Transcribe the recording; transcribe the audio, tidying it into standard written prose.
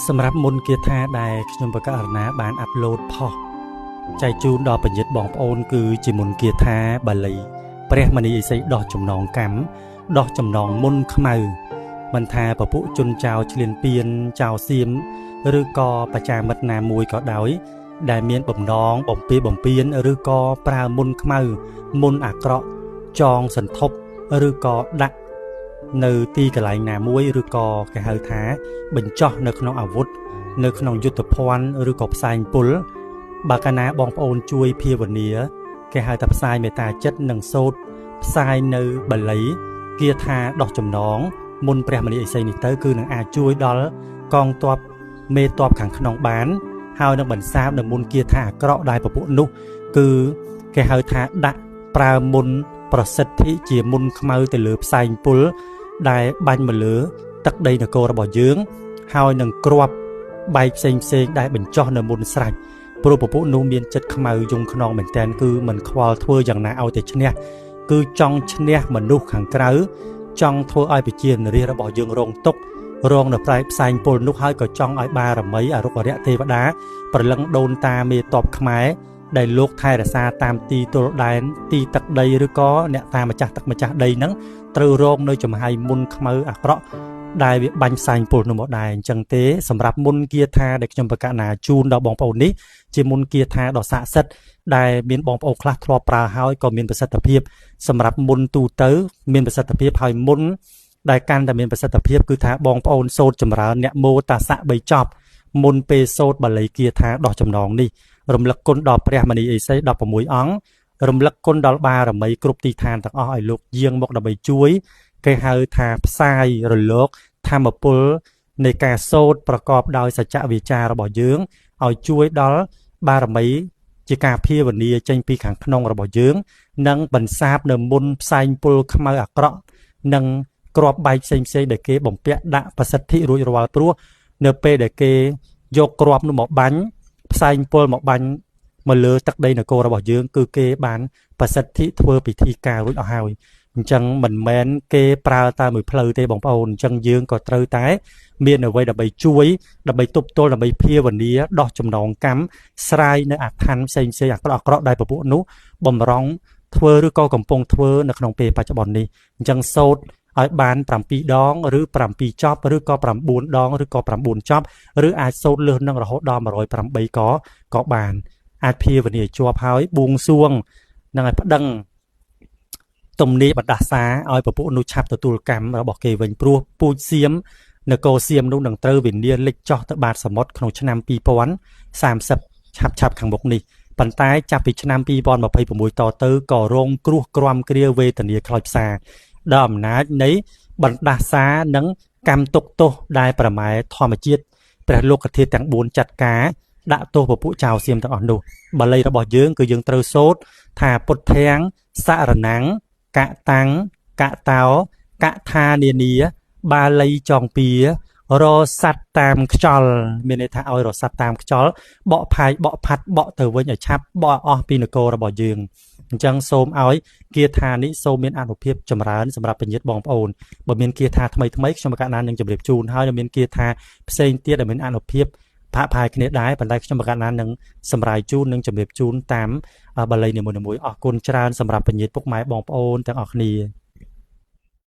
សម្រាប់មុនគាថាដែលខ្ញុំប្រកាសរណាបានអាប់ឡូតផុសចែកជូនដល់បញ្ញត្តិបងប្អូនគឺជាមុនគាថាបាលីព្រះមនីឥសីដោះចំណងកម្មដោះចំណងមុនខ្មៅមិនថាពពុជនចៅឆ្លៀនពៀនចៅសៀមឬក៏បច្ចាមិត្តណាមួយក៏ដោយដែលមានបំណងបំពេបំពៀនឬក៏ប្រើមុនខ្មៅមុនអាក្រក់ចងសន្ធប់ឬក៏ដាក់នៅទីកន្លែងណាមួយឬក៏គេហៅថាបញ្ចោះនៅក្នុងអាវុធនៅក្នុងយុទ្ធភ័ណ្ឌឬក៏ផ្សែងពុលបើកាលណាបងប្អូនជួយភាវនាគេហៅថាផ្សាយមេត្តាចិត្តនិងសូត្រផ្សាយនៅបាលីគាថាដោះចំណងមុនព្រះមនីឥសីនេះទៅគឺនឹងអាចជួយដល់កងទ័ពមេទ័ពខាងក្នុងបានហើយនឹងបន្សាបនៅមុនគាថាអាក្រក់ដែលពពួកនោះគឺគេហៅថាដាក់ប្រើមុនប្រសិទ្ធិជាមុនខ្មៅទៅលើផ្សែងពុលដែលបាញ់មកលើទឹកដីនគររបស់យើងហើយនឹងគ្រាប់បែកផ្សេងដែលបញ្ចុះនៅមុនស្រេចព្រោះពពួកនោះមានចិត្តខ្មៅយងខ្នងមែនតើគឺមិនខ្វល់ធ្វើយ៉ាងណាឲ្យតែឈ្នះគឺចង់ឈ្នះមនុស្សខាងក្រៅចង់ធ្វើឲ្យប្រជារាស្ត្ររបស់យើងរងទុក្ខរងនៅផ្សែងពុលនោះហើយក៏ចង់ឲ្យបារមីអរុក្ខរៈទេវតាប្រលឹងដូនតាមេតបខ្មែរដែលលោកថែរក្សាតាមទីទល់ដែនទីទឹកដីឬក៏អ្នកតាមម្ចាស់ទឹកម្ចាស់ដីហ្នឹងត្រូវរងនៅចំហាយមុនខ្មៅអាក្រក់ដែលវាបាញ់ផ្សែងពុលនោះមកដែរអញ្ចឹងទេសម្រាប់មុនគាថាដែលខ្ញុំប្រកាសណាជូនដល់បងប្អូននេះជាមុនគាថាដ៏ស័ក្តិសិទ្ធិដែលមានបងប្អូនខ្លះធ្លាប់ប្រើហើយក៏មានប្រសិទ្ធភាពសម្រាប់មុនទូទៅមានប្រសិទ្ធភាពហើយមុនដែលកាន់តែមានប្រសិទ្ធភាពគឺថាបងប្អូនសូត្រចម្រើនអ្នកមោតាស័ក3ចប់មុនពេលសូត្របាលីគាថាដោះចំណងនេះរំលឹកគុណដល់ព្រះមនីឥសី16អង្គរំលឹកគុណដល់បារមីគ្រប់ទីឋានទាំងអស់ឲ្យលោកយាងមកដើម្បីជួយគេហៅថាផ្សាយរលកធម្មពលនៃការសូត្រប្រកបដោយសច្ចវិជ្ជារបស់យើងឲ្យជួយដល់បារមីជាការភាវនាចេញពីខាងក្នុងរបស់យើងនិងបន្សាបនៅមុនផ្សែងពុលខ្មៅអាក្រក់និងគ្រាប់បែកផ្សេងដែលគេបំពាក់ដាក់ប្រសិទ្ធិរួចរាល់ព្រោះនៅពេលដែលគេយកគ្រាប់នោះមកបាញ់ផ្សែងពុលមកបាញ់មកលើទឹកដីនគររបស់យើងគឺគេបានប្រសិទ្ធិធ្វើពិធីការរួចអស់ហើយអញ្ចឹងមិនមែនគេប្រើតាមមួយផ្លូវទេបងប្អូនអញ្ចឹងយើងក៏ត្រូវតែមានអ្វីដើម្បីជួយដើម្បីទប់ទល់ដើម្បីភាវនាដោះចំណងកម្មស្រាយនៅអាថ័ន្តផ្សេងអាក្រក់ដែលពពួកនោះបំរុងធ្វើឬក៏កំពុងធ្វើនៅក្នុងពេលបច្ចុប្បន្ននេះអញ្ចឹងសូត្រឲ្យបាន7ដងឬ7ចប់ឬក៏9ដងឬក៏9ចប់ឬអាចសូត្រលើសនឹងរហូតដល់108ក៏បានអាចភាវនាជាប់ហើយបួងសួងនឹងឲ្យប្តឹងទំនាយបណ្ដាសាឲ្យពពួកនោះឆាប់ទទួលកម្មរបស់គេវិញព្រោះពូជសៀមនគរសៀមនោះនឹងត្រូវវិនិច្ឆ័យលិចចោះទៅបាតសមុទ្រក្នុងឆ្នាំ2030ឆាប់ខាងមុខនេះប៉ុន្តែចាប់ពីឆ្នាំ2026តទៅក៏រងគ្រោះក្រំគ្រាវេទនាខ្លោចផ្សាដល់អំណាចនៃបណ្ដាសានិងកម្មទុកទោសដែលប្រម៉ែធម្មជាតិព្រះលោកធាតុទាំង4ចាត់ការដាក់ទោសពពួកចៅសៀមទាំងអស់នោះបាលីរបស់យើងគឺយើងត្រូវសូត្រថាពុទ្ធាំងសរណំកតាំងកតោកថានានាបាលីចងពៀរស័តតាមខ្យល់មានន័យថាឲ្យរស័តតាមខ្យល់បកផាយបកផាត់បកទៅវិញឲ្យឆាប់បកអស់ពីនគររបស់យើងអញ្ចឹងសូមឲ្យគាថានេះសូមមានអនុភាពចម្រើនសម្រាប់បញ្ញត្តិបងប្អូនបើមានគាថាថ្មីខ្ញុំប្រកាសណានឹងជម្រាបជូនហើយមានគាថាផ្សេងទៀតដែលមានអនុភាពផាយគ្នាដែរប៉ុន្តែខ្ញុំប្រកាសណានឹងសម្រាយជូននិងជម្រាបជូនតាមបាលីនីមួយៗអរគុណច្រើនសម្រាប់បញ្ញត្តិពុកម៉ែបងប្អូនទាំងអស់គ្នា